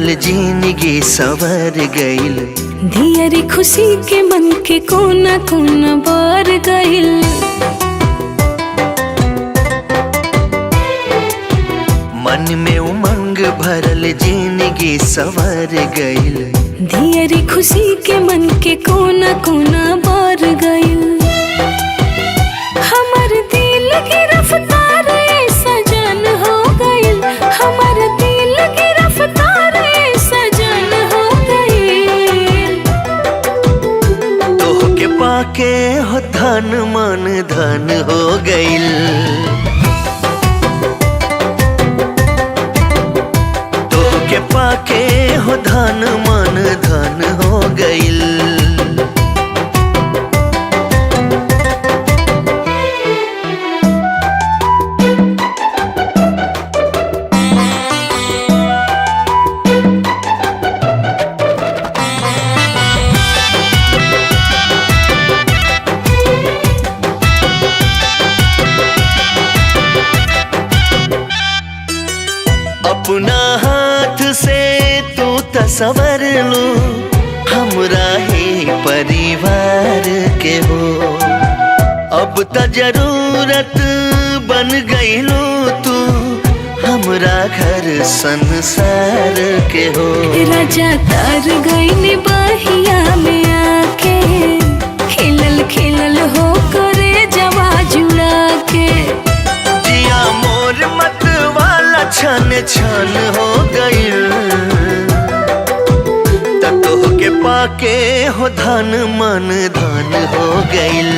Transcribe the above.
भरल जिंदगी सवर गइल। दियरी खुशी के मन के कोना कोना बार गइल। मन में उमंग भरल जिंदगी सवर गइल। दियरी खुशी के मन के कोना कोना बार गइल। हमर दिल की रफ्तार ऐसा जान हो गइल। हमर दिल की रफ्तार ऐसा जान हो गइल। तोह के पाके हो धन मन धन हो गइल। तोह के पाके हो धन मन धन हो गइल। अपना हाथ से तू तसवर लो हमरा ही परिवार के हो। अब त जरूरत बन गइलो तू हमरा घर संसार के हो। राजा तार गइल बहिया में आके खिलल खिलल हो करे जवा जुड़ा के। जिया मोर मत वाला छन छन हो गइल। तोह के पाके हो धन मन धन हो गइल।